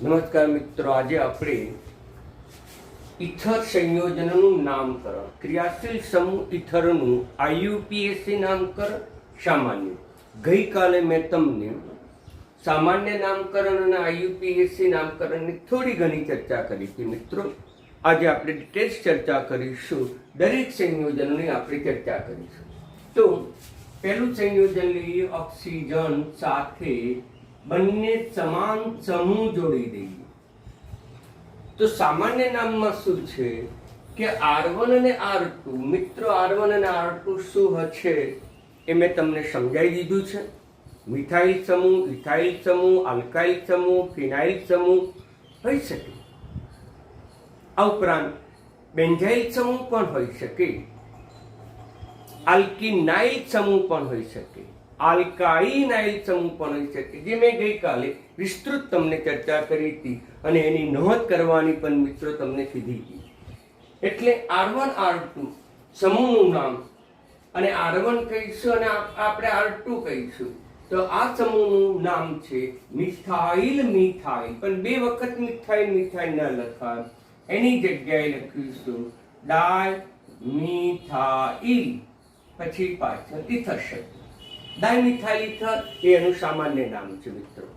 નમસ્કાર મિત્રો, આજે આપણે ઇથર સંયોજનનું નામકરણ, ક્રિયાશીલ સમૂહ ઇથરનું આઈયુપીએસી નામકરણ સામાન્ય. ગઈકાલે મેં તમને સામાન્ય નામકરણ અને આઈયુપીએસી નામકરણની થોડી ઘણી ચર્ચા કરી હતી મિત્રો. આજે આપણે ડિટેલ્સ ચર્ચા કરીશું, દરેક સંયોજનની આપણે ચર્ચા કરીશું. તો પહેલું સંયોજન લઈએ, ઓક્સિજન સાથે બંને સમાન સમૂહ જોડી દઈએ. તો સામાન્ય નામમાં શું છે કે R1 અને R2. મિત્રો, R1 અને R2 શું હશે એ મેં તમને સમજાવી દીધું છે. મિથાઇલ સમૂહ, ઇથાઇલ સમૂહ, આલ્કાઇલ સમૂહ, ફિનાઇલ સમૂહ હોઈ શકે. આ ઉપરાંત બેન્ઝાઇલ સમૂહ પણ હોઈ શકે, આલ્કિનાઇલ સમૂહ પણ હોઈ શકે, આલ્કાઇનાઇલ સમૂહ પણ હોઈ શકે, જે મેં ગઈકાલે વિસ્તૃત તમને ચર્ચા કરી હતી અને એની નોંધ કરવાની પણ મિત્રો તમને કીધી હતી. એટલે R1 R2 સમૂહનું નામ, અને R1 કહીશું અને આપણે R2 કહીશું. તો આ સમૂહનું નામ છે મિથાઇલ મિથાઇલ. પણ બે વખત મિથાઇલ મિથાઇલ ન લખાય, એની જગ્યાએ લખીશું ડાય મિથાઇલ, પછી પાછળ ઇથર શબ્દ. ડાયમિથાઇલ ઇથર એ એનું સામાન્ય નામ છે મિત્રો.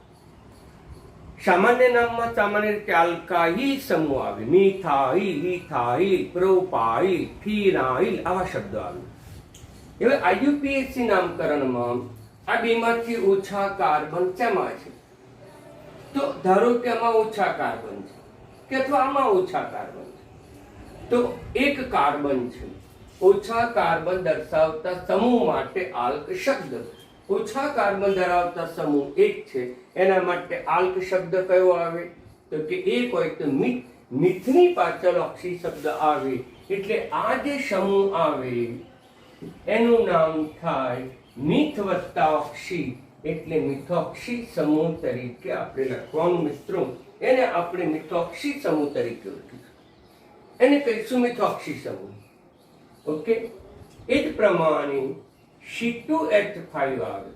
સામાન્ય નામમાં સામાન્ય રીતે આલ્કાઇલ સમૂહ આવે, મિથાઇલ, ઇથાઇલ, પ્રોપાઇલ, ફિનાઇલ આવા શબ્દો આવે. હવે આઈયુપીએસી નામકરણમાં આ બેમાંથી ઓછા કાર્બન શેમાં છે? તો ધારો કે આમાં ઓછા કાર્બન છે, કે અથવા આમાં ઓછા કાર્બન છે, તો એક કાર્બન છે. ઓછા કાર્બન દર્શાવતા સમૂહ માટે આલ્ક શબ્દ. ઓછા કાર્બન ધરાવતા સમૂહ એક છે, એના માટે આલ્ક શબ્દ કયો આવે? તો કે એક હોય તો મિથની પાછળ ઓક્સી શબ્દ આવે. એટલે આ જે સમૂહ આવે એનું નામ થાય મિથ વત્તા ઓક્સી, એટલે મિથોક્સી સમૂહ તરીકે આપણે લખવાનું મિત્રો. એને આપણે મિથોક્સી સમૂહ તરીકે લખીશું, એને કહીશું મિથોક્સી સમૂહ. ઓકે. એ જ પ્રમાણે C2H5 આવે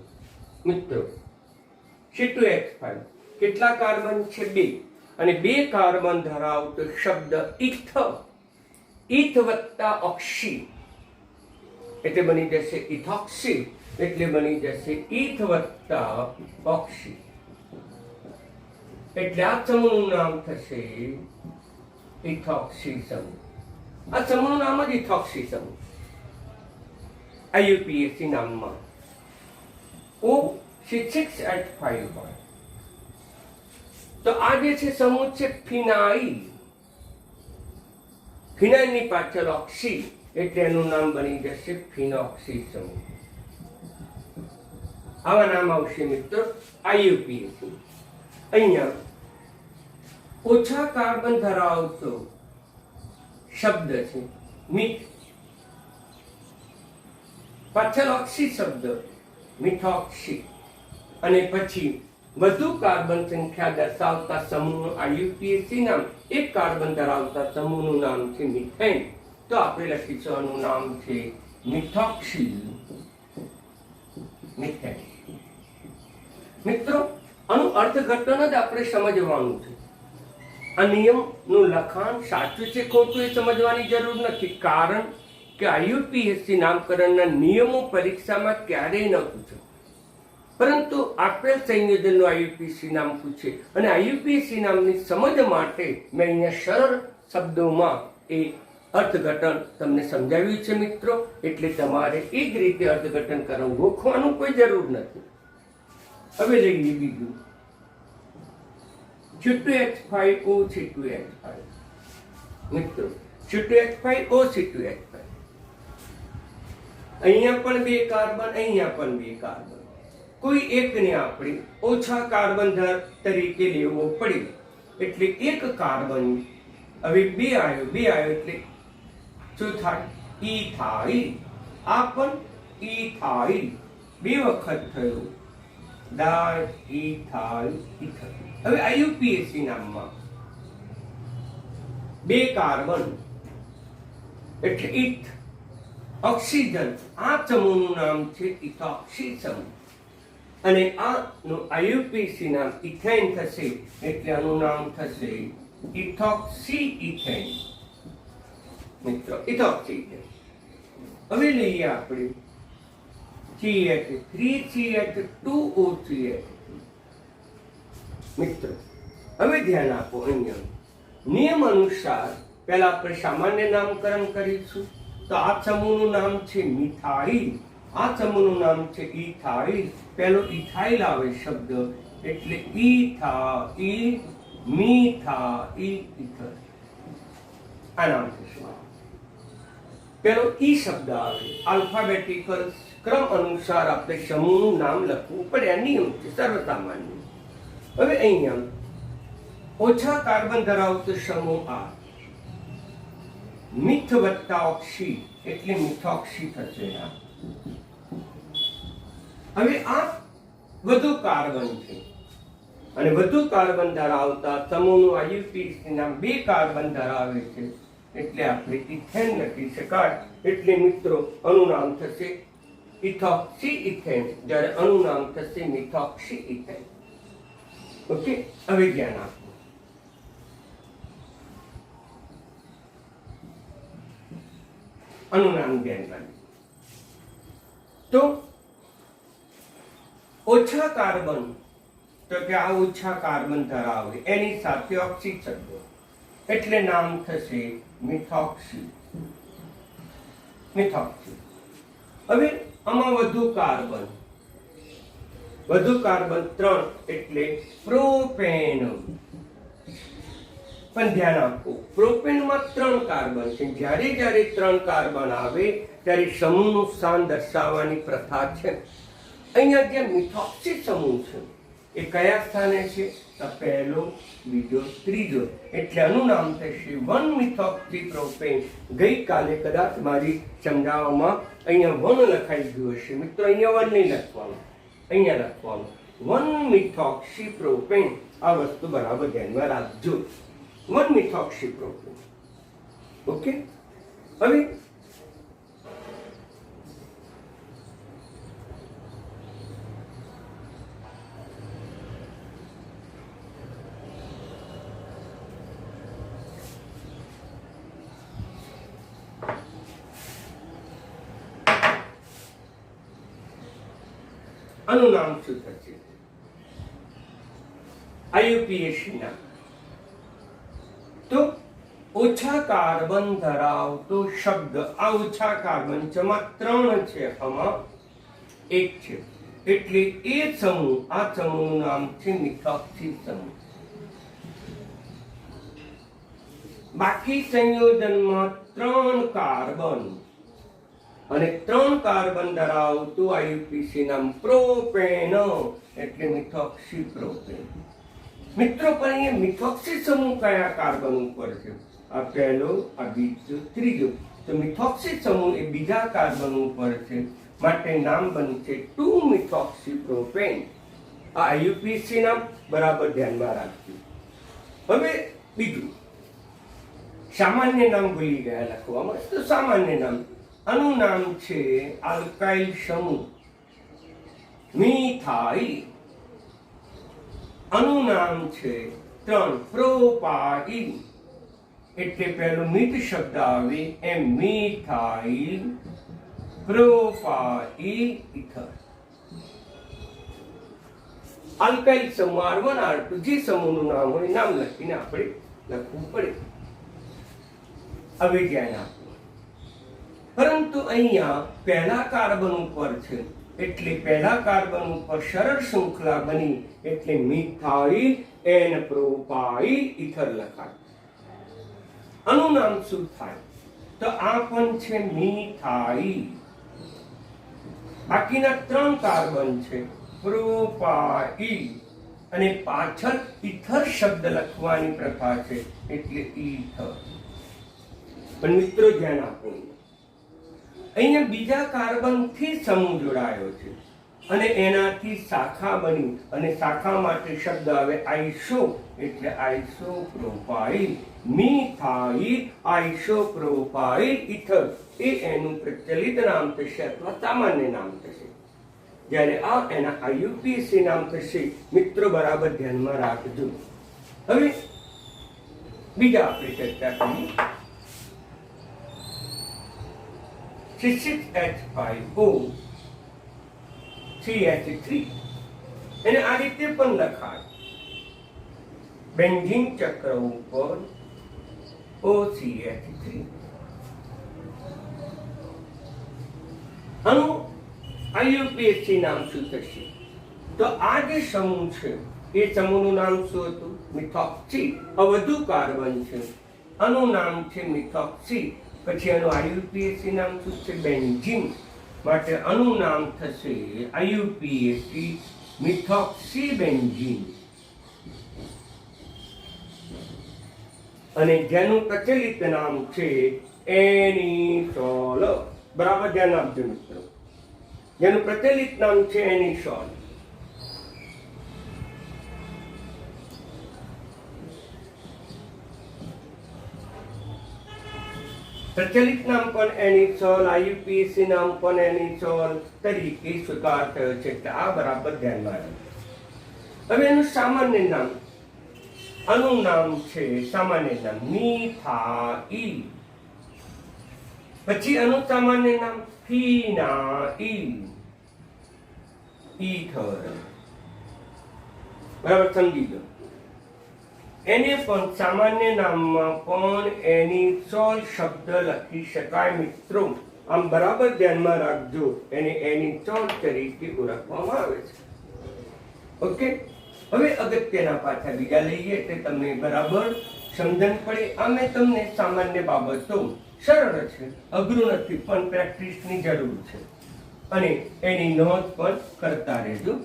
મિત્રો. C2H5 કેટલા કાર્બન છે? 2. અને 2 કાર્બન ધરાવતો શબ્દ ઇથ. ઇથ વત્તા ઓક્સી એટલે બની જશે ઇથોક્સી, એટલે બની જશે ઇથ વત્તા ઓક્સી. એટલે આ સમૂહનું નામ થશે ઇથોક્સી સમૂહ. આ સમૂહનું નામ જ ઇથોક્સી સમૂહ. આઈયુપીએસી નામમાં O6H5 હોય. તો આ જે છે સમૂહ છે ફિનાઇલ. ફિનાઇલની પાછળ ઓક્સી, એટલે એનું નામ બની જશે ફિનોક્સી સમૂહ. આવા નામ આવશે મિત્રો આઈયુપીએસી. અહીંયા ઓછા કાર્બન ધરાવતો શબ્દ છે મિથ, પાછળ ઓક્સી શબ્દ મિથોક્સી, અને પછી વધુ કાર્બન સંખ્યા દર્શાવતા સમૂહનું આઈયુપીએસી નામ. એક કાર્બન ધરાવતા સમૂહનું નામ છે મિથેન. તો આપણે લખીશું આનું નામ છે મિથોક્સિલ મિથેન. મિત્રો, આનું અર્થઘટન જ આપણે સમજવાનું છે. આ નિયમનું લખાણ સાચું છે ખોટું એ સમજવાની જરૂર નથી, કારણ કે આઈયુપીએસી નામકરણના નિયમો પરીક્ષામાં ક્યારેય ન પૂછે. પરંતુ આપેલ સંયોજનનું આઈયુપીએસી નામ પૂછે, અને આઈયુપીએસી નામની સમજ માટે મેં અહીંયા સરળ શબ્દોમાં એ અર્થઘટન તમને સમજાવ્યું છે મિત્રો. એટલે તમારે એ જ રીતે અર્થઘટન કરવું, ગોખવાનું કોઈ જરૂર નથી. હવે લઈએ બીજું, C2H5O C2H5. મિત્રો, C2H5O C2H5. અહીંયા પણ 2 કાર્બન, અહીંયા પણ 2 કાર્બન. કોઈ એકને આપણે ઓછા કાર્બન તરીકે લેવો પડે, એટલે એક કાર્બન. હવે 2 આવ્યો એટલે શું થાય? ઇથાઇલ. આ પણ ઇથાઇલ, 2 વખત થયું ડાય ઇથાઇલ ઇથર. હવે આઈયુપીએસી નામમાં 2 કાર્બન એટલે ઇથ. ઓક્સિજન, આ સમૂહનું નામ છે ઇથોક્સી સમૂહ. અને આનું આયુપીએસી નામ ઇથેન થશે, એટલે આનું નામ થશે ઇથોક્સી ઇથેન. મિત્રો ઇથોક્સી ઇથેન. હવે લઈએ આપણે CH3CH2O3H. મિત્રો હવે ધ્યાન આપો. અહીંયા નિયમ અનુસાર પહેલા આપણે સામાન્ય નામકરણ કરીશું. તો આ સમૂહનું નામ છે મિથાઇલ, આ સમૂહનું નામ છે ઇથાઇલ. પહેલો ઇથાઇલ આવે શબ્દ, એટલે ઇથાઇલ, મિથાઇલ, ઇથર. આ નામ થશે. પહેલો ઈ શબ્દ આવે. આલ્ફાબેટિકલ ક્રમ અનુસાર આપણે સમૂહનું નામ લખવું પડે, આ નિયમ છે સર્વસામાન્ય. હવે અહીંયા ઓછા કાર્બન ધરાવતો સમૂહ આ મિથ વત્તા ઓક્સી, એટલે મિથોક્સી થશે. હવે આ વધુ કાર્બન છે, અને વધુ કાર્બન ધરાવતા સમૂહનું આયુપીએસી નામ 2 કાર્બન ધરાવે છે, એટલે આપણે ઇથેન લખી શકાય. એટલે મિત્રો અણુ નામ થશે ઇથોક્સી ઇથેન, જ્યારે અણુ નામ થશે મિથોક્સી ઇથેન. ઓકે, હવે ધ્યાન આપો. અણુ નામ ધ્યાન. તો ઓછા કાર્બન, તો કે આ ઓછા કાર્બન ધરાવે, એની સાથે ઓક્સી શબ્દ, એટલે નામ થશે મિથોક્સી. મિથોક્સી. હવે આમાં વધુ કાર્બન 3, એટલે પ્રોપેન. પણ ધ્યાન આપો, પ્રોપેનમાં 3 કાર્બન છે. જ્યારે જ્યારે 3 કાર્બન આવે ત્યારે સમૂહનું સ્થાન દર્શાવવાની પ્રથા છે. અહીંયા જે મિથોક્સી સમૂહ છે એ કયા સ્થાને છે? તો પહેલો, બીજો, ત્રીજો. એટલે આનું નામ થશે 1-મિથોક્સી પ્રોપેન. ગઈકાલે કદાચ મારી સમજાવવામાં અહીંયા 1 લખાઈ ગયું હશે. મિત્રો અહીંયા 1 નહીં લખવાનું, અહીંયા લખવાનું 1-મિથોક્સી પ્રોપેન. આ વસ્તુ બરાબર ધ્યાનમાં રાખજો. 1-મિથોક્સી પ્રોપેન. ઓકે, હવે આનું નામ શું થશે? આયુપીએસી નામ. તો ઓછા કાર્બન ધરાવતો શબ્દ, આ ઓછા કાર્બન જેમાં 3 છે, આમાં 1 છે, એટલે એ સમૂહ, આ સમૂહનું નામ છે મિથોક્સી સમૂહ. બાકી સંયોજનમાં 3 કાર્બન અને 3 કાર્બન ધરાવતું આયુપીસી નામ પ્રોપેન, એટલે મિથોક્સી પ્રોપેન. મિત્રો પણ અહીંયા મિથોક્સી સમૂહ કયા કાર્બન ઉપર છે? આ પહેલો, આ બીજો, ત્રીજો. તો મિથોક્સી સમૂહ એ બીજા કાર્બન ઉપર છે, માટે નામ બનશે 2-મિથોક્સી પ્રોપેન. આ આયુપીસી નામ બરાબર ધ્યાનમાં રાખજો. હવે બીજું સામાન્ય નામ ભૂલી ગયા લખવામાં, તો સામાન્ય નામ, આનું નામ છે આલ્કાઇલ સમૂહ મિથાઇલ. આનું નામ છે 3 પ્રોપાઇલ. એટલે પહેલો મિથ શબ્દ આવે એમ મિથાઇલ, પ્રોપાઇલ, ઇથર. આલ્કાઇલ સમૂહ R1 R2 જે સમૂહનું નામ હોય નામ લખીને આપણે લખવું પડે. હવે ધ્યાન આપો. પરંતુ અહીંયા પહેલા કાર્બન ઉપર છે, એટલે પહેલા કાર્બન ઉપર સરળ શૃંખલા બની, એટલે મિથાઇલ એન પ્રોપાઇલ ઇથર લખાય. આનું નામ શું થાય? તો આ પણ છે મિથાઇલ. બાકીના 3 કાર્બન છે પ્રોપાઇલ, અને પાછળ ઇથર શબ્દ લખવાની પ્રથા છે, એટલે ઇથર. પણ મિત્રો ધ્યાન આપો, અહીંયા બીજા કાર્બન થી સમૂહ જોડાયો છે, અને એનાથી શાખા બની, અને શાખા માટે શબ્દ આવે આઈસો, એટલે આઈસોપ્રોપાઇલ. મિથાઇલ આઈસોપ્રોપાઇલ ઇથર એ એનું પ્રચલિત નામ થશે અથવા સામાન્ય નામ થશે. જ્યારે આ એના આઈયુપીએસી નામ થશે. મિત્રો બરાબર ધ્યાનમાં રાખજો. હવે બીજા આપણે ચર્ચા કરીએ. C6H5O CH3 એને આ રીતે પણ લખાય. બેન્ઝીન ચક્ર ઉપર OCH3. આનું આઈયુપીએસી નામ શું થશે? તો આ જે સમૂહ છે એ સમૂહનું નામ શું હતું? મિથોક્સી. આ વધુ કાર્બન છે, આનું નામ છે મિથોક્સી. પછી આનું આઈયુપીએસી નામ શું છે? બેન્ઝીન. માટે આનું નામ થશે આઈયુપીએસી મિથોક્સી બેન્ઝીન. અને જેનું પ્રચલિત નામ છે એનિસોલ. બરાબર ધ્યાન આપજો મિત્રો. જેનું પ્રચલિત નામ છે એનિસોલ. પ્રચલિત નામ પણ એનિસોલ, આઈયુપીએસી નામ પણ એનિસોલ તરીકે સ્વીકાર થયો છે. આ બરાબર ધ્યાનમાં રાખો. હવે એનું સામાન્ય નામ, આનું નામ છે સામાન્ય નામ મિથાઇલ. પછી આનું સામાન્ય નામ ફિનાઇલ ઈથર. બરાબર સમજી લો. એને પણ સામાન્ય નામમાં પણ એનિસોલ શબ્દ લખી શકાય મિત્રો. આમ બરાબર ધ્યાનમાં રાખજો, એને એનિસોલ તરીકે ઓળખવામાં આવે છે. ઓકે. હવે અગત્યના પાછા બીજા લઈએ એટલે તમને બરાબર સમજણ પડે. અમે તમને સામાન્ય બાબતો, સરળ છે, અઘરું નથી, પણ પ્રેક્ટિસની જરૂર છે અને એની નોંધ પણ કરતા રહેજો.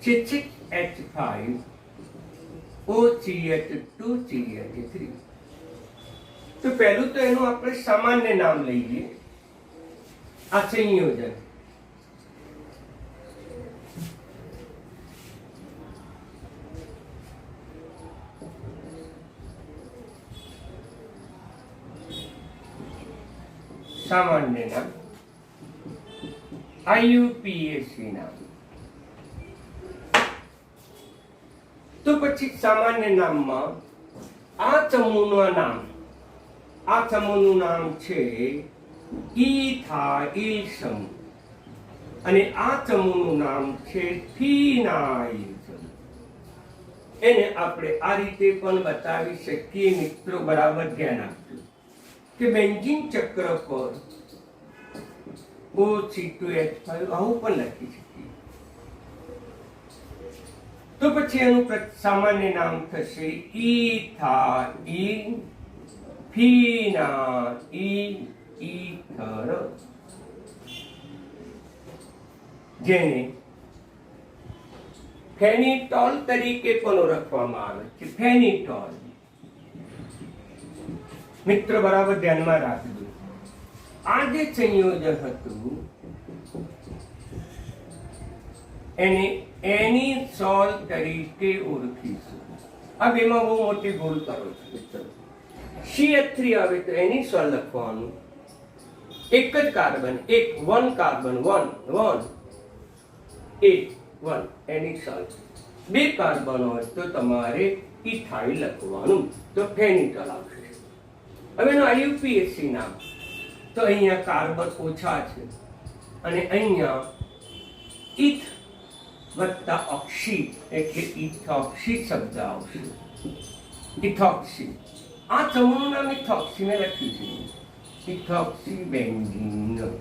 C6H5 OCH2 CH3. તો પહેલું તો એનું આપણે સામાન્ય નામ લઈએ. આ સંયોજન સામાન્ય નામ આઈયુપીએસી નામ. તો પછી સામાન્ય નામમાં આ સમૂહનું નામ છે ઇથાઇલ સમૂહ અને આ સમૂહનું નામ છે ફિનાઇલ સમૂહ. એને આપણે આ રીતે પણ બતાવી શકીએ મિત્રો. બરાબર ધ્યાન આપજો કે બેન્ઝીન ચક્ર પર OC2H5 આવું પણ લખી શકીએ. તો પછી એનું સામાન્ય નામ થશે ઇથાઇલ ફિનાઇલ ઈથર, જેને ફેનિટોલ તરીકે પણ ઓળખવામાં આવે છે. ફેનિટોલ. મિત્ર બરાબર ધ્યાનમાં રાખજો. આ જે સંયોજન હતું એને એનિસોલ તરીકે ઓળખીશું. આ બેમાં બહુ મોટી ભૂલ કરો છો મિત્રો. CH3 આવે તો એનિસોલ લખવાનું. એક જ કાર્બન, વન કાર્બન, એનિસોલ. બે કાર્બન હોય તો તમારે ઇથાઇલ લખવાનું, તો ફેનિટોલ આવશે. હવે એનું આઈયુપીએસી નામ, તો અહીંયા કાર્બન ઓછા છે અને અહીંયા ઇથ વત્તા ઓક્સી એટલે ઇથોક્સી શબ્દ આવશે. ઇથોક્સી. આ સમૂહનું નામ ઇથોક્સી મેં લખ્યું છે. Ethoxy benzene.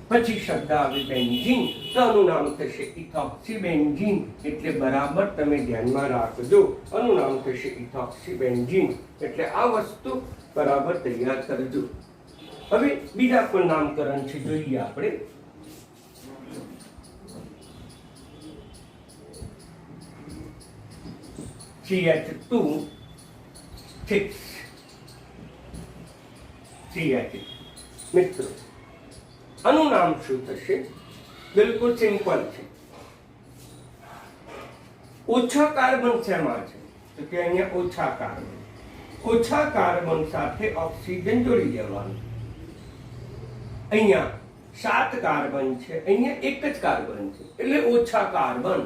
પછી શબ્દ આવે બેન્ઝીન, તો આનું નામ થશે ઇથોક્સી બેન્ઝીન. એટલે બરાબર તમે ધ્યાનમાં રાખજો, આનું નામ થશે ઇથોક્સી બેન્ઝીન. એટલે આ વસ્તુ બરાબર તૈયાર કરજો. હવે બીજા પણ નામકરણ છે, જોઈએ આપણે. CH2 6 CH. મિત્રો આનું નામ શું થશે? બિલકુલ સિમ્પલ છે. ઓછા કાર્બન શેમાં છે? તો કે અહીંયા ઓછા કાર્બન સાથે ઓક્સિજન જોડી દેવાનું. અહીંયા 7 કાર્બન છે, અહીંયા એક જ કાર્બન છે, એટલે ઓછા કાર્બન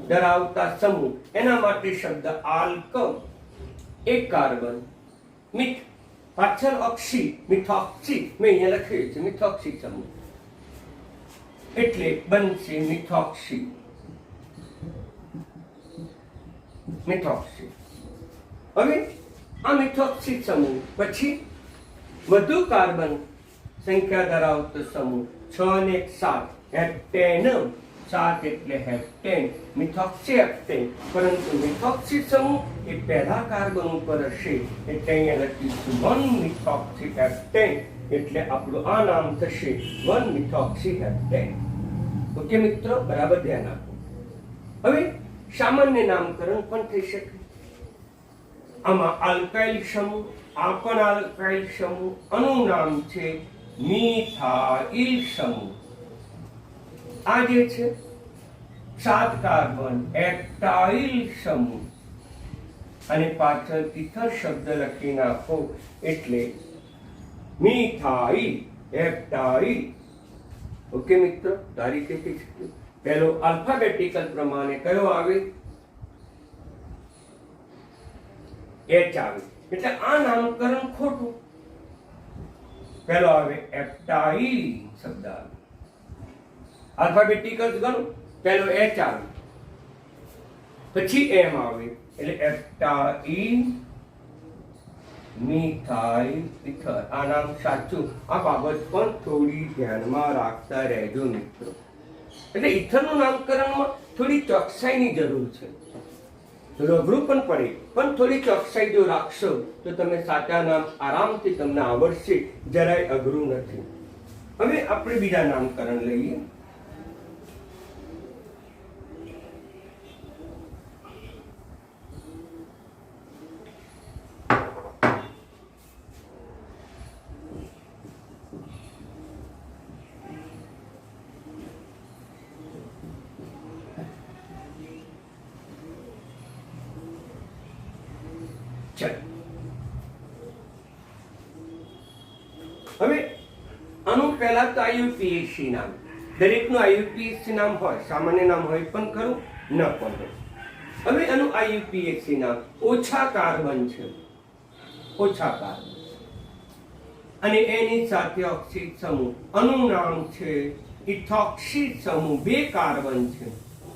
ધરાવતા સમૂહ, એના માટે શબ્દ આલ્ક, એક કાર્બન, મિથ પાછળ ઓક્સી, મિથોક્સી મેં અહીંયા લખ્યું છે, મિથોક્સી સમૂહ એટલે બનશે મિથોક્સી. મિથોક્સી. હવે આ મિથોક્સી સમૂહ પછી વધુ કાર્બન સંખ્યા ધરાવતો સમૂહ 6 ને 1 7 હેપ્ટેન, 7 એટલે હેપ્ટેન, મિથોક્સી હેપ્ટેન. પરંતુ મિથોક્સી સમૂહ એ પહેલા કાર્બન ઉપર હશે એટલે અહીંયા લખીશું 1 મિથોક્સી હેપ્ટેન, એટલે આપણું આ નામ થશે 1 મિથોક્સી હેપ્ટેન. ઓકે મિત્રો, બરાબર ધ્યાન આપો. હવે સામાન્ય નામકરણ પણ થઈ શકે. આમાં આલ્કાઇલ સમૂહ, આ પણ આલ્કાઇલ સમૂહ, આનું નામ છે મિથાઇલ સમૂહ. આ જે છે 7 કાર્બન એક્ટાઇલ સમૂહ, અને પાછળ ઇથર શબ્દ લખી નાખો એટલે મિથાઇલ એક્ટાઇલ. ઓકે મિત્રો, તારીખે શીખશું. પહેલો આલ્ફાબેટિકલ પ્રમાણે કયો આવે? એચ આવે, એટલે આ નામકરણ ખોટું. પહેલો આવે એપ્ટાઇલ શબ્દ આવે. આલ્ફાબેટિકલ ગણો, પહેલો એચ આવે, પછી એમ આવે, એટલે એપ્ટાઇલ મિથાઇલ ઇથર. આ નામ સાચું. આ બાબત પણ થોડી ધ્યાનમાં રાખતા રહેજો મિત્રો. એટલે ઇથરનું નામકરણમાં થોડી ચોકસાઈની જરૂર છે. અઘરું પણ પડે, પણ થોડી ચોકસાઈ જો રાખશો તો તમે સાચા નામ આરામથી તમને આવડશે, જરાય અઘરું નથી. હવે આપણે બીજા નામકરણ લઈએ. હવે આનું પહેલા તો આઈયુપીએસસી નામ, દરેકનું આઈયુપીએસસી નામ હોય, સામાન્ય નામ હોય પણ ખરું, ન પણ હોય. હવે આનું આઈયુપીએસસી નામ ઓછા કાર્બન છે, ઓછા કાર્બન, અને એની સાથે ઓક્સિડ સમૂહ, આનું નામ છે ઇથોક્સી સમૂહ. 2 કાર્બન છે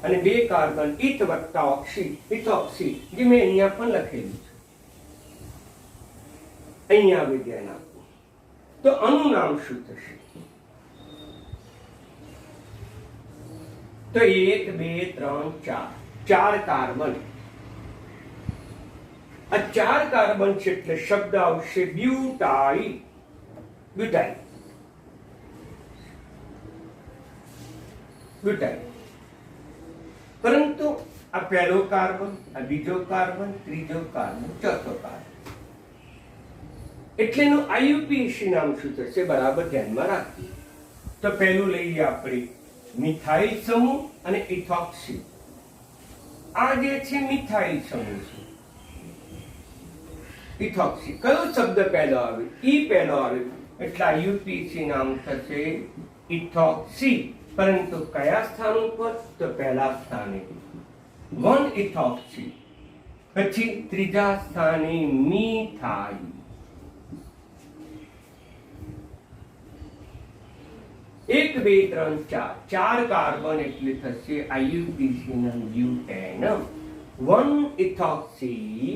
અને 2 કાર્બન ઇથ વત્તા ઓક્સી, ઇથોક્સી, જે મેં અહીંયા પણ લખેલું છે. અહીંયા વિદ્યા નામ. તો આનું નામ શું થશે? તો 1 2 3 4 કાર્બન. આ 4 કાર્બન છે એટલે શબ્દ આવશે બ્યુટાઇલ. Butyl, butyl. પરંતુ આ પહેલો કાર્બન, આ બીજો કાર્બન, ત્રીજો કાર્બન, ચોથો કાર્બન, એટલે એનું આઈયુપીએસસી નામ શું થશે? બરાબર ધ્યાનમાં રાખીએ. તો પહેલું લઈએ આપણે મિથાઇલ સમૂહ અને ઇથોક્સી. આ જે છે મિથાઇલ સમૂહ છે. ઇથોક્સી કયો શબ્દ પહેલો આવે? ઈ પહેલો આવે, એટલે આઈયુપીએસસી નામ થશે ઇથોક્સી. પરંતુ કયા સ્થાન ઉપર? તો પહેલા સ્થાને 1 ઇથોક્સી, પછી ત્રીજા સ્થાને મિથાઇલ. 1 2 3 4 કાર્બન એટલે થશે આઈયુપીએસસી નામ બ્યુટેનમ. 1 ઇથોક્સી,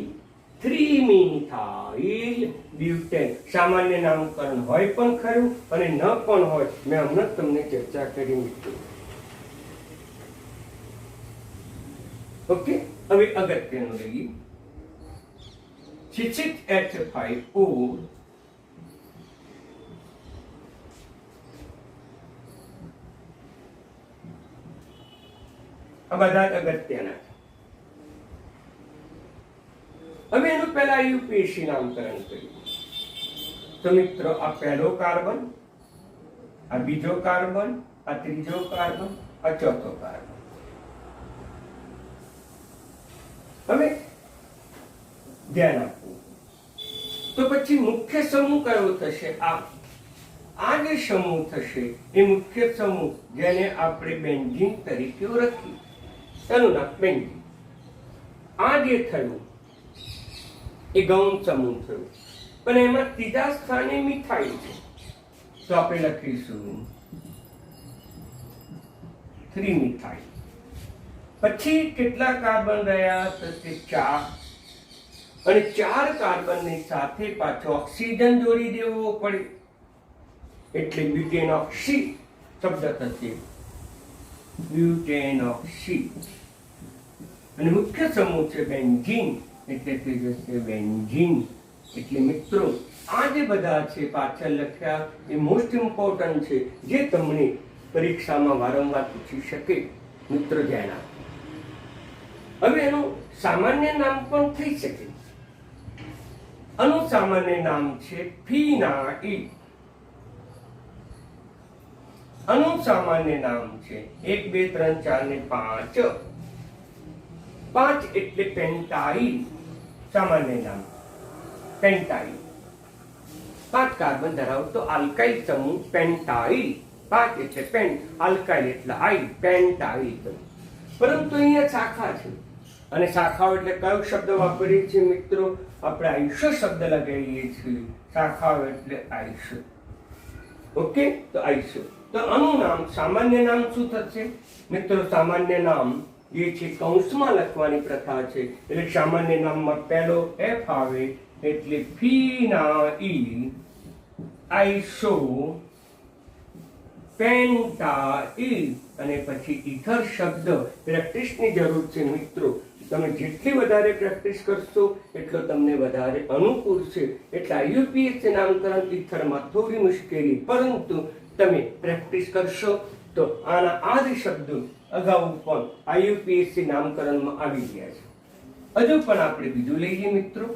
3 મિથાઇલ બ્યુટેન. સામાન્ય નામકરણ હોય પણ ખરું અને ન પણ હોય, મેં હમણાં તમને ચર્ચા કરી મિત્રો. ઓકે, હવે અગત્યનું લઈએ. 6H5O આ બધા જ અગત્યના છે. હવે એનું પહેલા આઈયુપીએસસી નામકરણ કર્યું. તો મિત્રો આ પહેલો કાર્બન, આ બીજો કાર્બન, આ ત્રીજો કાર્બન, આ ચોથો કાર્બન. હવે ધ્યાન આપવું. તો પછી મુખ્ય સમૂહ કયો થશે? આ જે જે સમૂહ થશે એ મુખ્ય સમૂહ જેને આપણે બેન્ઝીન તરીકે ઓળખીએ, એનું નામ બેન્ઝીન. આ જે થયું એ ગૌણ સમૂહ થયો, પણ એમાં ત્રીજા સ્થાને મિથાઇલ છે, તો આપણે લખીશું 3 મિથાઇલ. પછી કેટલા કાર્બન રહ્યા? તો તે 4, અને 4 કાર્બનની સાથે પાછો ઓક્સિજન જોડી દેવો પડે, એટલે બ્યુટેનોક્સી શબ્દ થશે, બ્યુટેનોક્સી. અને મુખ્ય સમૂહ છે બેન્ઝીન, એટલે તે જશે બેન્ઝીન. એટલે મિત્રો આ જે બધા છે પાછળ લખ્યા એ મોસ્ટ ઇમ્પોર્ટન્ટ છે, જે તમને પરીક્ષામાં વારંવાર પૂછી શકે. મિત્રો ધ્યાન આપો. હવે એનું સામાન્ય નામ પણ થઈ શકે. આનું સામાન્ય નામ છે ફિનાઇલ. આનું સામાન્ય નામ છે 1 2 3 4 ને 5. 5 એટલે પેન્ટાઇલ. સામાન્ય નામ પેન્ટાઇલ. 5 કાર્બન ધરાવતો આલ્કાઇલ સમૂહ પેન્ટાઇલ. 5 એટલે પેન્ટ, આલ્કાઇલ એટલે આઇલ, પેન્ટાઇલ. પરંતુ અહીંયા શાખા છે, અને શાખાઓ એટલે કયો શબ્દ વાપરીએ છીએ મિત્રો? આપણે આઈસો શબ્દ લગાવીએ છીએ. શાખાઓ એટલે આઈસો. ઓકે, તો આઈસો. તો આનું નામ, સામાન્ય નામ શું થશે મિત્રો? સામાન્ય નામ જે છે કૌંસમાં લખવાની પ્રથા છે, એટલે સામાન્ય નામમાં પહેલો એફ આવે, એટલે ફિનાઇલ આઈસો પેન્ટાઇલ. અને પછી ઈથર શબ્દ. પ્રેક્ટિસની જરૂર છે મિત્રો. તમે જેટલી વધારે પ્રેક્ટિસ કરશો એટલો તમને વધારે અનુકૂળ છે. એટલે આઈયુપીએસસી નામકરણ ઈથરમાં થોડી મુશ્કેલી, પરંતુ તમે પ્રેક્ટિસ કરશો તો આના આ જ શબ્દો અગાઉ પણ આઈયુપીએસસી નામકરણમાં આવી ગયા છે. હજુ પણ આપણે બીજું લઈએ મિત્રો.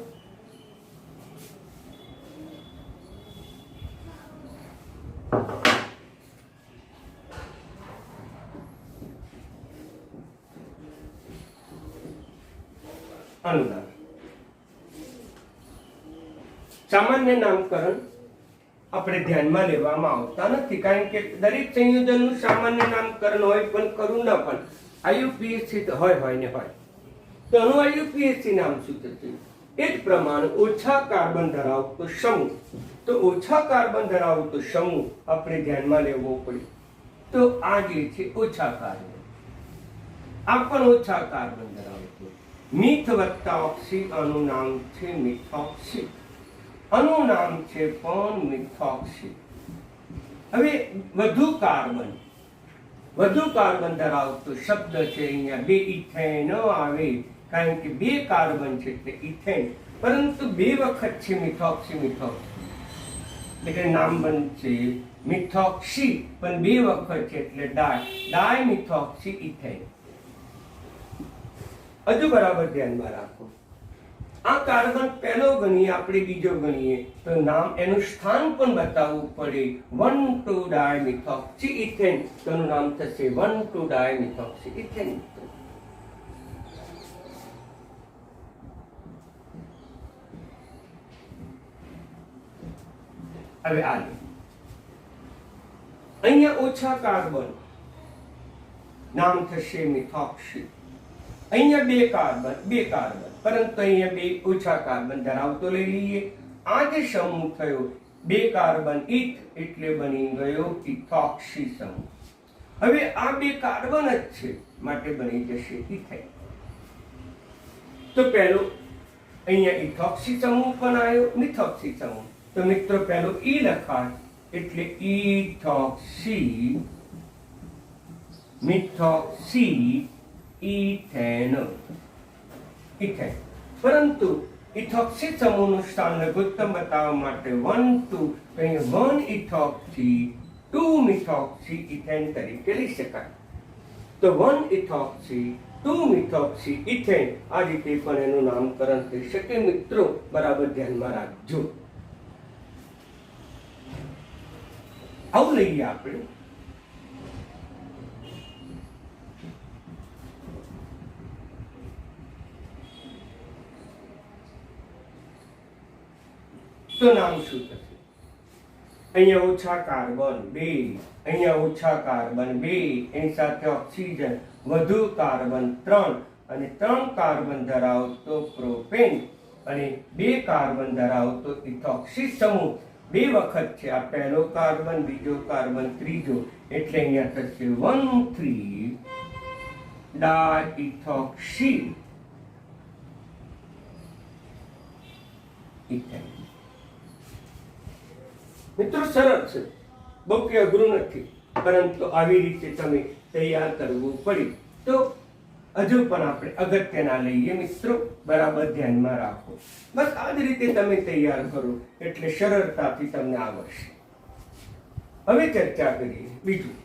અનુનામ. સામાન્ય નામકરણ આપણે ધ્યાનમાં લેવામાં આવતા નથી, કારણ કે દરેક સંયોજનનું સામાન્ય નામકરણ હોય પણ કરું ન પણ આઈયુપીએસસી હોય ને હોય. તો આનું આઈયુપીએસસી નામ શું થશે? એ જ પ્રમાણે ઓછા કાર્બન ધરાવતો સમૂહ. તો ઓછા કાર્બન ધરાવતો સમૂહ આપણે ધ્યાનમાં લેવો પડે. તો આ જે છે ઓછા કાર્બન, આ પણ ઓછા કાર્બન ધરાવતો. મિથ વત્તા ઓક્સી, આનું નામ છે મિથોક્સી. આનું નામ છે પણ મિથોક્સી. હવે વધુ કાર્બન ધરાવતો શબ્દ છે. અહીંયા 2 ઇથેન આવે, કારણ કે 2 કાર્બન છે એટલે ઇથેન, પરંતુ 2 વખત છે મિથોક્સી. એટલે નામ બનશે મિથોક્સી, પણ 2 વખત છે એટલે ડાયમિથોક્સી ઇથેન. હજુ બરાબર ધ્યાનમાં રાખો. આ કાર્બન પહેલો ગણીએ, આપણે બીજો ગણીએ, તો નામ એનું સ્થાન પણ બતાવવું પડે. 1,2 ડાયમિથોક્સી ઇથેન, તો એનું નામ થશે 1,2 ડાયમિથોક્સી ઇથેન. હવે અહીંયા ઓછા કાર્બન, નામ થશે મિથોક્સી. અહીંયા 2 કાર્બન, પરંતુ અહીંયા 2 ઓછા કાર્બન ધરાવતો લઈ લઈએ. આ જે સમૂહ થયો 2 કાર્બન ઇથ, એટલે બની ગયો ઇથોક્સી સમૂહ. હવે આ 2 કાર્બન જ છે, માટે બની જશે ઇથેન. તો પહેલો અહીંયા ઇથોક્સી સમૂહ પણ આવ્યો, મિથોક્સી સમૂહ. તો મિત્રો પહેલો ઈ લખાય, એટલે ઇથોક્સી, મિથોક્સી ઇથેન. પરંતુ ઇથોક્સી સમૂહનું સ્થાન લઘુત્તમ બતાવવા માટે 1 2, તો અહીંયા 1 ઇથોક્સી 2 મિથોક્સી ઇથેન તરીકે લઈ શકાય. તો 1 ઇથોક્સી 2 મિથોક્સી ઇથેન, આ રીતે પણ એનું નામકરણ થઈ શકે. મિત્રો બરાબર ધ્યાનમાં રાખજો. આવું લઈએ આપણે. તો નામ શું થશે? અહીંયા ઓછા કાર્બન 2, અહીંયા ઓછા કાર્બન 2, એની સાથે ઓક્સિજન, વધુ કાર્બન 3 અને 3 કાર્બન ધરાવતો પ્રોપેન અને 2 કાર્બન ધરાવતો ઇથોક્સી સમૂહ 2 વખત છે. આ પહેલો કાર્બન, બીજો કાર્બન, ત્રીજો, એટલે અહીંયા થશે 1,3 ડાઇથોક્સી ઇથેન. મિત્રો સરળ છે, બહુ કે અઘરું નથી, પરંતુ આવી રીતે તમે તૈયાર કરવું પડે. તો હજુ પણ આપણે અગત્યના લઈએ મિત્રો, બરાબર ધ્યાનમાં રાખો. બસ આ જ રીતે તમે તૈયાર કરો એટલે સરળતાથી તમને આવડશે. હવે ચર્ચા કરીએ બીજું.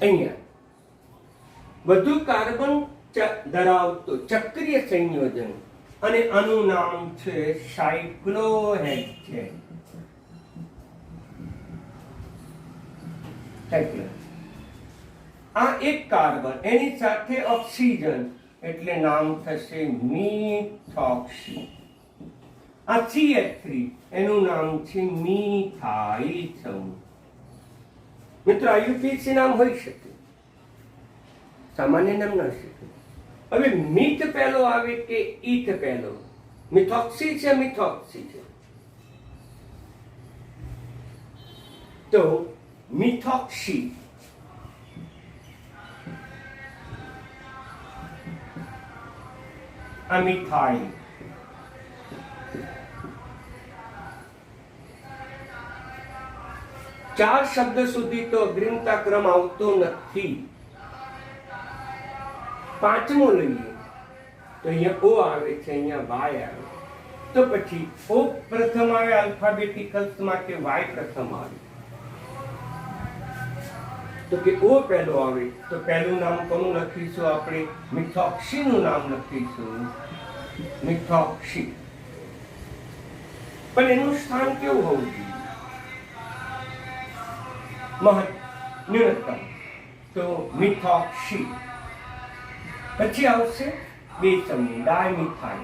અહીંયા વધુ કાર્બન ધરાવતો ચક્રીય સંયોજન અને આનું નામ છે સાયક્લોહેક્સેન. આ એક કાર્બન, એની સાથે ઓક્સિજન, એટલે નામ થશે મિથોક્સી. આ CH3, એનું નામ છે મિથાઇલ સમૂહ. મિત્રો IUPAC નામ હોઈ શકે, સામાન્ય નામ ન શકે. હવે મિથ પહેલો આવે કે ઈથ પહેલો? મિથોક્સી છે, મિથોક્સી છે. તો મિથોક્સી આ મિથાઇલ, ચાર શબ્દ સુધી તો અગ્રિમતા ક્રમ આવતો નથી. પાંચમો લઈએ તો અહીંયા ઓ આવે છે, અહીંયા વાય આવે. તો પછી ઓ પ્રથમ આવે આલ્ફાબેટિકલ્સ માટે, વાય પ્રથમ આવે. તો કે ઓ પહેલો આવે તો પહેલું નામ કોનું લખીશું આપણે? મિથોક્સી નું નામ લખીશું, મિથોક્સી. પણ એનું સ્થાન કેવું હોવું જોઈએ? ન્યૂનતમ. તો મિથોક્સી. પછી આવશે બે સમૂહ, ડાયમિથાઇલ.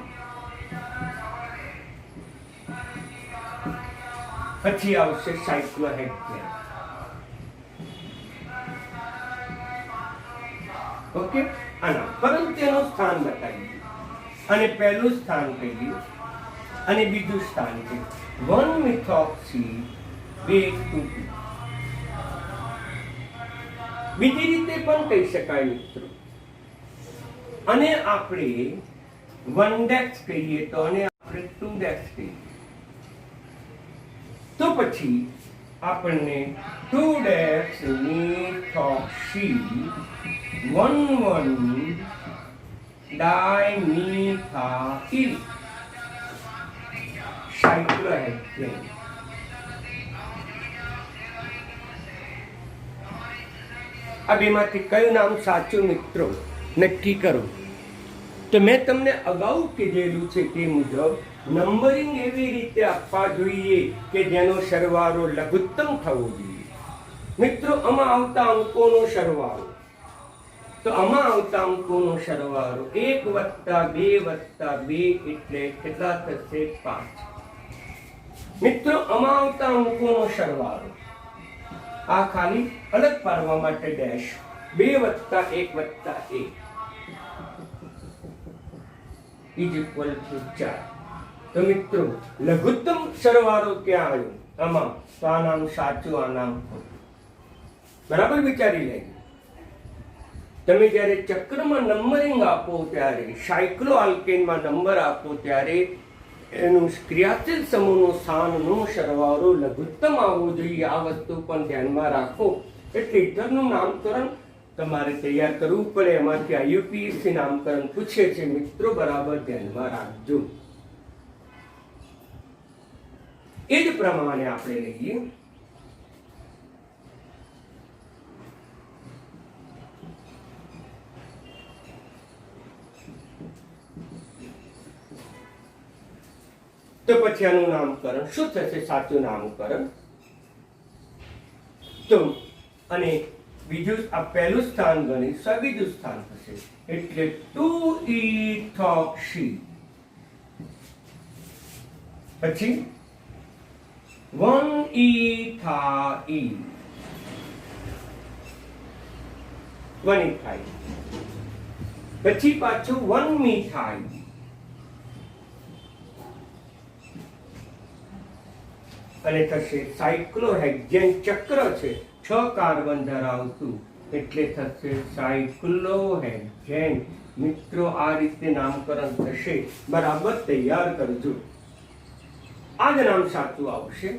પછી આવશે સાયક્લોહેક્સેન. ઓકે, આના પરંતુ તેનું સ્થાન બતાવીએ. અને પહેલું સ્થાન કહીએ અને બીજું સ્થાન છે 1 મિથોક્સી 2 બીજી રીતે પણ કહી શકાય મિત્રો. અને આપણે 1 ડેક્સ કહીએ તો અને આપણે 2 ડેક્સ કહીએ તો પછી આપણને 2 ડેક્સ મિથોક્સી 1,1 ડાયમિથાઇલ સાયક્લોહેક્સેન. આ બેમાંથી કયું નામ સાચું મિત્રો નક્કી કરો. તો મેં તમને અગાઉ કીધેલું છે તે મુજબ નંબરિંગ એવી રીતે આપવા જોઈએ કે જેનો સરવાળો લઘુત્તમ થવો જોઈએ. મિત્રો આમાં આવતા અંકોનો સરવાળો, તો આમાં આવતા અંકોનો સરવાળો 1 + 2 + 2 એટલે કેટલા થશે? 5. મિત્રો આમાં આવતા અંકોનો સરવાળો, આ ખાલી અલગ પાડવા માટે ડેશ, 2 + 1 + 1 = 4. તો મિત્રો લઘુત્તમ સરવાળો ક્યાં આવ્યો? આમાં. તો આ નામ સાચું, આ નામ ખોટું. બરાબર વિચારી લેજો. તમે જ્યારે ચક્રમાં નંબરિંગ આપો ત્યારે, સાયક્લો આલ્કેનમાં નંબર આપો ત્યારે એનું ક્રિયાશીલ સમૂહનો સ્થાનનો સરવાળો લઘુત્તમ આવવો જોઈએ. આ વસ્તુ પણ ધ્યાનમાં રાખો. એટલે ઇથરનું નામકરણ તમારે તૈયાર કરવું પડે. એમાંથી IUPAC નામકરણ પૂછે છે મિત્રો, બરાબર ધ્યાનમાં રાખજો. એ જ પ્રમાણે આપણે લઈએ તો પછી આનું નામકરણ શું થશે? સાચું નામકરણ તો અને બીજું આ પહેલું સ્થાન ગણીશ, બીજું સ્થાન થશે એટલે 2-ethoxy, પછી 1-ethyl, 1-ethyl, પછી પાછું 1-methyl, અને થશે સાયક્લોહેક્ઝેન ચક્ર છે 6 કાર્બન ધરાવતું એટલે થશે સાયક્લોહેક્ઝેન. મિત્રો આ રીતે નામકરણ થશે. બરાબર તૈયાર કરજો. આ જ નામ સાચું આવશે.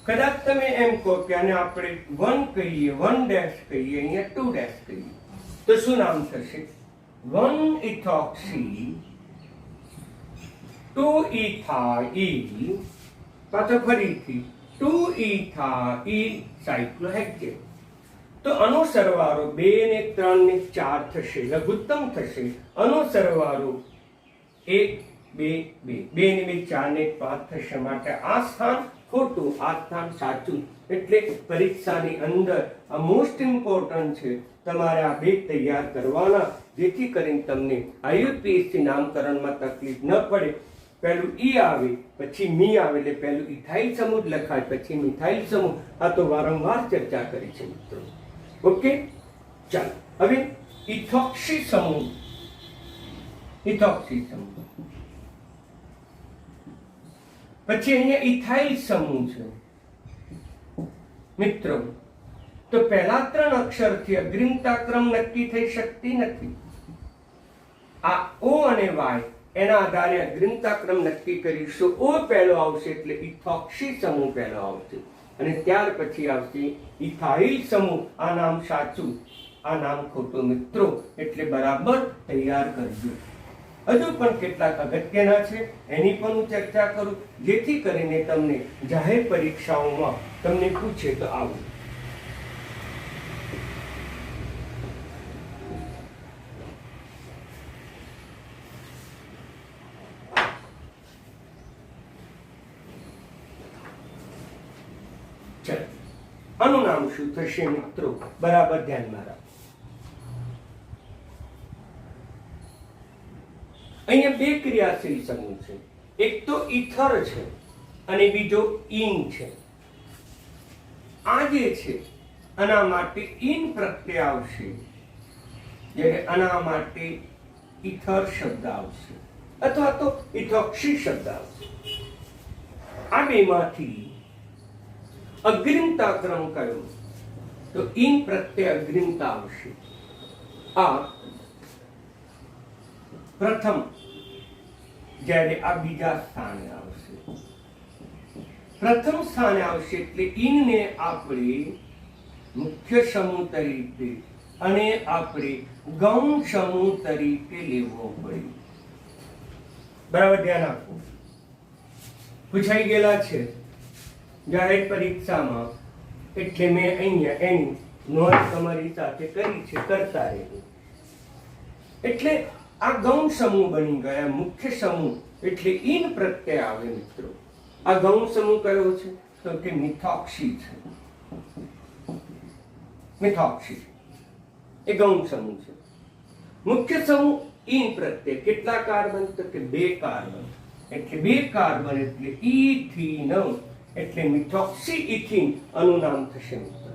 કદાચ તમે એમ કહો કે આને આપણે 1 કહીએ, 1 ડેશ કહીએ, અહીંયા 2 ડેશ કહીએ, તો શું નામ થશે? 1-ethoxy, 2-ethyl, પાછો ફરીથી 2-ethyl સાયક્લોહેક્ઝેન. તો આનો સરવાળો 2 ને 3 ને 4 થશે, લઘુત્તમ થશે. આનો સરવાળો 1 2 2 2 ને 2 4 ને 5 થશે. માટે આ સ્થાન ખોટું, આ સ્થાન સાચું. એટલે પરીક્ષાની અંદર આ મોસ્ટ ઇમ્પોર્ટન્ટ છે. તમારે આ બે તૈયાર કરવાના, જેથી કરીને તમને આઈયુપીએસસી નામકરણમાં તકલીફ ન પડે. પહેલું ઈ આવે, પછી મી આવે, એટલે પહેલું ઇથાઇલ સમૂહ લખાય, પછી મિથાઇલ સમૂહ. આ તો વારંવાર ચર્ચા કરી છે મિત્રો. ઓકે, ચાલો હવે ઇથોક્સી સમૂહ, ઇથોક્સી સમૂહ, પછી અહીંયા ઇથાઇલ સમૂહ છે મિત્રો. તો પહેલા 3 અક્ષરથી અગ્રિમતા ક્રમ નક્કી થઈ શકતી નથી. આ ઓ અને વાય એના આધારે અગ્રિમતા ક્રમ નક્કી કરીશું. ઓ પહેલો આવશે એટલે ઇથોક્સી સમૂહ પહેલો આવશે, અને ત્યાર પછી આવશે ઇથાઇલ સમૂહ. આ નામ સાચું, આ નામ ખોટું મિત્રો. એટલે બરાબર તૈયાર કરજો. હજુ પણ કેટલાક અગત્યના છે, એની પણ હું ચર્ચા કરું, જેથી કરીને તમને જાહેર પરીક્ષાઓમાં તમને પૂછે તો આવું. આનું નામ શું થશે મિત્રો? બરાબર ધ્યાનમાં રાખો. અહીંયા 2 ક્રિયાશીલ સમૂહ છે. એક તો ઇથર છે અને બીજો ઇન છે. આ જે છે આના માટે ઇન પ્રત્યય આવશે, જ્યારે આના માટે ઇથર શબ્દ આવશે, અથવા તો ઇથોક્સી શબ્દ આવશે. આ બેમાંથી અગ્રિમતા ક્રમ કયો? તો ઇન પ્રત્યય અગ્રિમતા આવશે. આ પ્રથમ, જ્યારે આ બીજા સ્થાને આવશે. પ્રથમ સ્થાને આવશે એટલે ઇનને આપણે મુખ્ય સમૂહ તરીકે અને આપણે ગૌણ સમૂહ તરીકે લેવો પડે. બરાબર ધ્યાન આપો. પૂછાઈ ગયેલા છે જાહેર પરીક્ષામાં, એટલે મેં અહીંયા એની નોંધ તમારી સાથે કરી છે, કરતા રહેવું. એટલે આ ગૌણ સમૂહ બની ગયા. મુખ્ય સમૂહ એટલે ઇન પ્રત્યય આવે મિત્રો. આ ગૌણ સમૂહ કયો છે? તો કે મિથોક્સી છે. મિથોક્સી એ ગૌણ સમૂહ છે. મુખ્ય સમૂહ ઇન પ્રત્યય. કેટલા કાર્બન? તો કે 2 કાર્બન. એટલે 2 કાર્બન એટલે ઇથીન, એટલે મિથોક્સી ઇથીન આનું નામ થશે મિત્રો.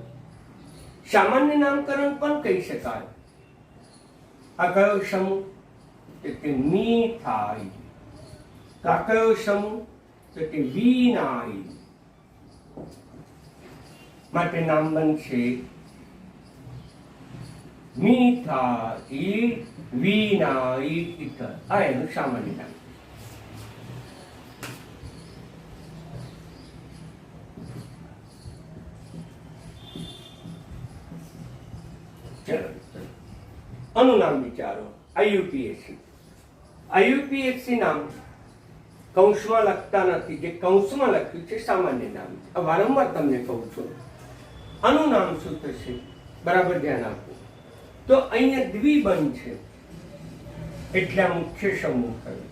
સામાન્ય નામકરણ પણ કહી શકાય. આ કયો સમૂહ? એટલે મિથાઇલ. આ કયો સમૂહ? તો કે વિનાઇલ. માટે નામ બનશે મિથાઇલ વિનાઇલ ઇથર. આ એનું સામાન્ય નામ. આનું નામ વિચારો. આઈયુપીએસસી. આઈયુપીએસસી નામ કૌંસમાં લખતા નથી. જે કૌંસમાં લખ્યું છે સામાન્ય નામ છે. આ વારંવાર તમને કહું છું. આનું નામ શું થશે? બરાબર ધ્યાન આપો. તો અહીંયા દ્વિબંધ છે એટલે આ મુખ્ય સમૂહ થયો.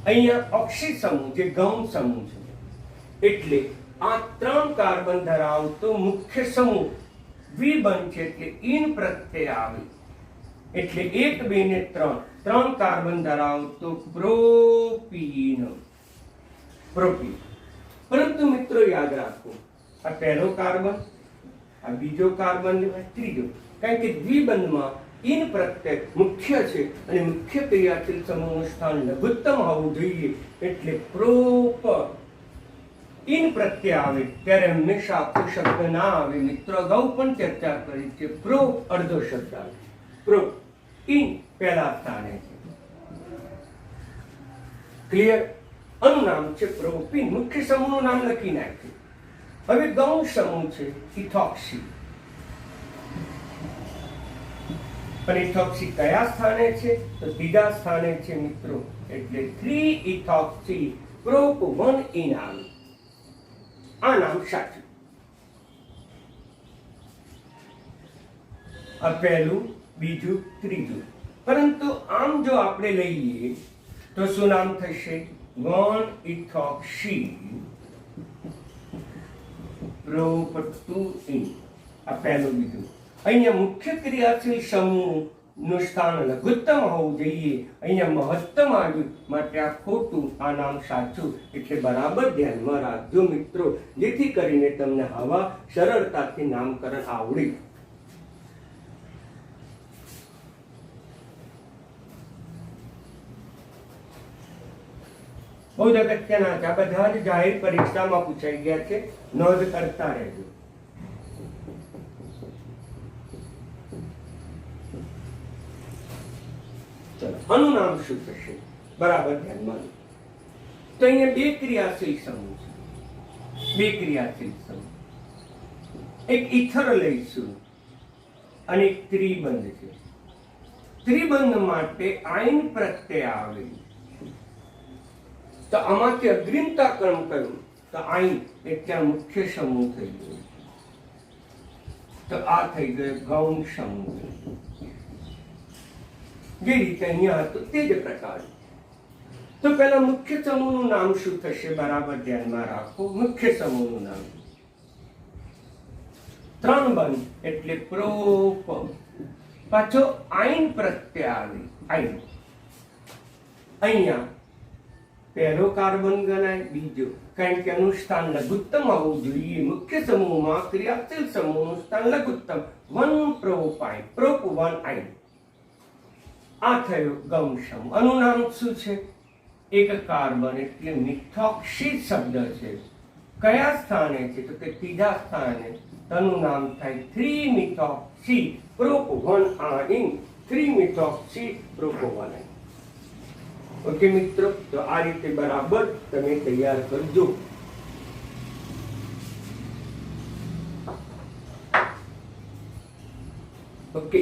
અહીંયા ઓક્સી સમૂહ જે ગૌણ સમૂહ છે, એટલે આ 3 કાર્બન ધરાવતો મુખ્ય સમૂહ દ્વિબંધ છે, એટલે ઈન પ્રત્યય આવે, એટલે 1 2 ને 3 કાર્બન ધરાવતો પ્રોપીન. પરંતુ મિત્રો યાદ રાખો, આ પહેલો કાર્બન, આ બીજો કાર્બન, ત્રીજો, કારણ કે દ્વિબંધમાં ઈન પ્રત્યય મુખ્ય છે અને મુખ્ય ક્રિયાશીલ સમૂહનું સ્થાન લઘુત્તમ હોવું જોઈએ, એટલે પ્રોપ ઈન પ્રત્યય આવે ત્યારે હંમેશા આખો શબ્દ ના આવે. મિત્રો અગાઉ પણ ચર્ચા કરી છે, પ્રો અડધો શબ્દ આવે, પ્રો ઈન પહેલા સ્થાને છે. ક્લિયર? આનું નામ છે પ્રોપીન. મુખ્ય સમૂહનું નામ લખી નાખ્યું. હવે ગૌણ સમૂહ છે ઇથોક્સી. પણ ઇથોક્સી કયા સ્થાને છે? તો ત્રીજા સ્થાને છે મિત્રો, એટલે 3 ઇથોક્સી પ્રોપ 1 ઈન આવે. આ નામ સાચું. આ પહેલું, બીજું, ત્રીજું. પરંતુ આમ જો આપણે લઈએ તો શું નામ થશે? 1 ઇથોક્સી પ્રોપ 2 ઈન. આ પહેલું, બીજું. અહીંયા મુખ્ય ક્રિયાશીલ સમૂહ નું સ્થાન લઘુત્તમ હોવું જોઈએ, અહીંયા મહત્તમ આવ્યું, માટે આ ખોટું, આ નામ સાચું. એટલે બરાબર ધ્યાનમાં રાખજો મિત્રો, જેથી કરીને તમને આવા સરળતાથી નામકરણ આવડે. બહુ જ અગત્યના છે. આ બધા જ જાહેર પરીક્ષામાં પૂછાઈ ગયા છે, નોંધ કરતા રહેજો. આનું નામ શું થશે? બરાબર ધ્યાનમાં. તો અહીંયા 2 ક્રિયાશીલ સમૂહ છે, 2 ક્રિયાશીલ સમૂહ. એક ઇથર લઈશું અને એક ત્રિબંધ છે. ત્રિબંધ માટે આઈન પ્રત્યય આવે, તો આમાંથી અગ્રિમતા ક્રમ કયો? તો આઈન એટલે મુખ્ય સમૂહ થઈ ગયો, તો આ થઈ ગયો ગૌણ સમૂહ. જે રીતે અહીંયા હતું તે જ પ્રકાર. તો પહેલા મુખ્ય સમૂહનું નામ શું થશે? બરાબર ધ્યાનમાં રાખો. મુખ્ય સમૂહનું નામ 3 બંધ એટલે પ્રોપ, પાછો આઈન પ્રત્યય આવે, આઈન. અહીંયા પહેલો કાર્બન ગણાય, બીજો, કારણ કે એનું સ્થાન લઘુત્તમ હોવું જોઈએ. મુખ્ય સમૂહમાં ક્રિયાશીલ સમૂહનું સ્થાન લઘુત્તમ. 1 પ્રોપાઇન, પ્રોપ 1 આઈન. આ થયો ગૌણ સમૂહ. આનું નામ શું છે? એક કાર્બન એટલે મિથોક્સી શબ્દ છે. કયા સ્થાને છે? તો કે ત્રીજા સ્થાને. તેનું નામ થાય 3 મિથોક્સી પ્રોપ 1 આઈન. 3 મિથોક્સી પ્રોપ 1 આઈન. ઓકે મિત્રો, તો આ રીતે બરાબર તમે તૈયાર કરજો. ઓકે.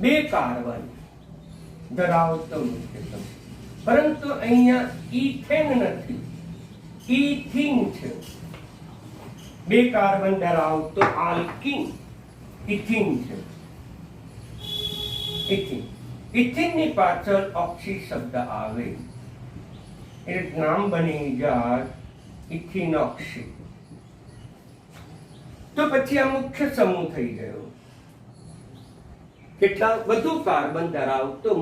બે કાર્બન ધરાવતો મુખ્ય સમૂહ, પરંતુ અહીંયા ઇથેન નથી, ઇથીન છે. 2 કાર્બન ધરાવતો આલ્કીન ઇથીન છે. ઇથીન, ઇથીન ની પાછળ ઓક્સી શબ્દ આવે, એટલે નામ બની જાય ઇથિનોક્સી. તો પછી આ મુખ્ય સમૂહ થઈ ગયો. કેટલા? વધુ કાર્બન ધરાવતો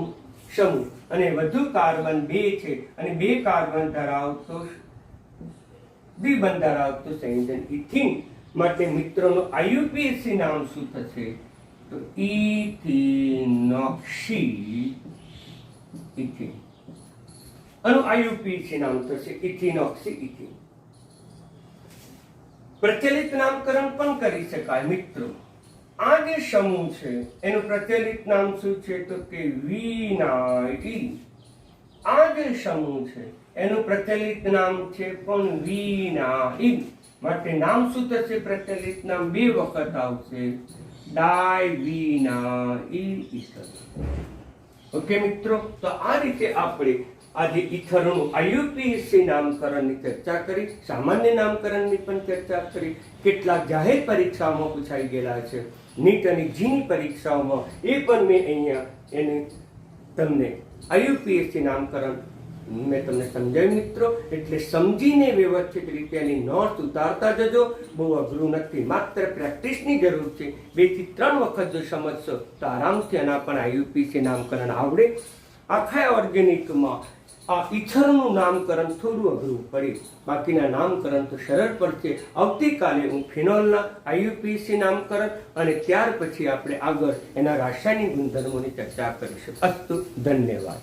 સમૂહ, અને વધુ કાર્બન 2 છે, અને 2 કાર્બન ધરાવતો દ્વિબંધ ધરાવતો સંયોજન ઇથીન. માટે મિત્રોનું આઈયુપીએસસી નામ શું થશે? તો ઇથિનોક્સી ઇથીન. આનું આઈયુપીએસસી નામ થશે ઇથિનોક્સી ઇથીન. પ્રચલિત નામકરણ પણ કરી શકાય મિત્રો. આ જે સમૂહ છે એનું પ્રચલિત નામ શું છે? તો કે વિનાઇલ. આ જે સમૂહ છે એનું પ્રચલિત નામ છે પણ વિનાઇલ. માટે નામ શું થશે? પ્રચલિત નામ 2 વખત આવશે, ડાયવિનાઇલ ઇથર. ઓકે મિત્રો, તો આ રીતે આપણે આજે ઇથરનું IUPAC નામકરણની ચર્ચા કરી, સામાન્ય નામકરણની પણ ચર્ચા કરી. કેટલાક જાહેર પરીક્ષાઓમાં પૂછાઈ ગયેલા છે, નીટ અને જીની પરીક્ષાઓમાં, એ પણ મેં અહીંયા એને તમને IUPAC નામકરણ મેં તમને સમજાવ્યું મિત્રો. એટલે સમજીને વ્યવસ્થિત રીતે એની નોંધ ઉતારતા જજો. બહુ અઘરું નથી, માત્ર પ્રેક્ટિસની જરૂર છે. 2 થી 3 વખત જો સમજશો તો આરામથી આના પણ IUPAC નામકરણ આવડે. આખા ઓર્ગેનિકમાં આ ઇથરનું નામકરણ થોડું અઘરું પડે, બાકીના નામકરણ તો સરળ પડશે. આવતીકાલે હું ફિનોલના IUPAC નામકરણ અને ત્યાર પછી આપણે આગળ એના રાસાયણિક ગુણધર્મોની ચર્ચા કરીશું. અસ્તુ, ધન્યવાદ.